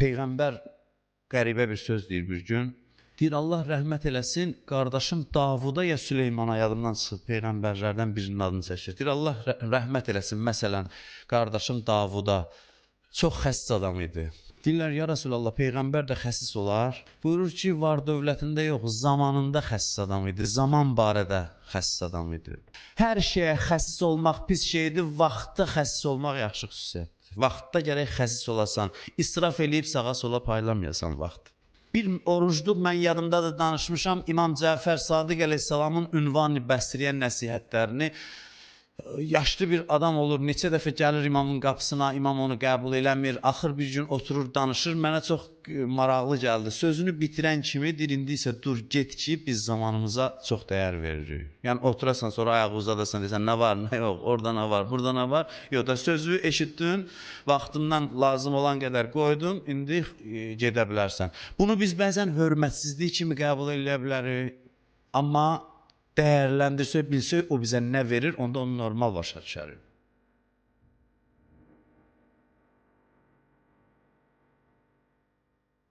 Peyğəmbər qəribə bir söz deyir bir gün. Deyir, Allah rəhmət eləsin, qardaşım Davuda ya Süleymana yadımdan çıxıb, Peyğəmbərlərdən birinin adını çəkir. Deyir, Allah rəhmət eləsin, məsələn, qardaşım Davuda çox xəsis adam idi. Deyirlər, ya Rasulallah, Peyğəmbər də xəsis olar. Buyurur ki, var dövlətində yox, zamanında xəsis adam idi, zaman barədə xəsis adam idi. Hər şeyə xəsis olmaq pis şeydir, vaxtda xəsis olmaq yaxşı xüsusiyyətdir. Vaxtda gərək xəsis olasan, israf eləyib sağa sola paylamayasan vaxtı. Bir orucluq mən yadımda da danışmışam, İmam Cəfər Sadiq əleyhissalamın ünvan-ı bəsriyyə nəsihətlərini. Yaşlı bir adam olur, neçə dəfə gəlir imamın qapısına, imam onu qəbul eləmir, axır bir gün oturur, danışır, mənə çox maraqlı gəldi. Sözünü bitirən kimi deyir, indi isə dur, get ki, biz zamanımıza çox dəyər veririk. Yəni oturasan, sonra ayağı uzadasan, deyirsən, nə var, nə yox, orada nə var, burada nə var, yox da sözü eşitdin, vaxtından lazım olan qədər qoydun, indi gedə bilərsən. Bunu biz bəzən hörmətsizlik kimi qəbul eləyə bilərik, amma dəyərləndirsək, bilsək, o bizə nə verir, onda onu normal başa düşərik.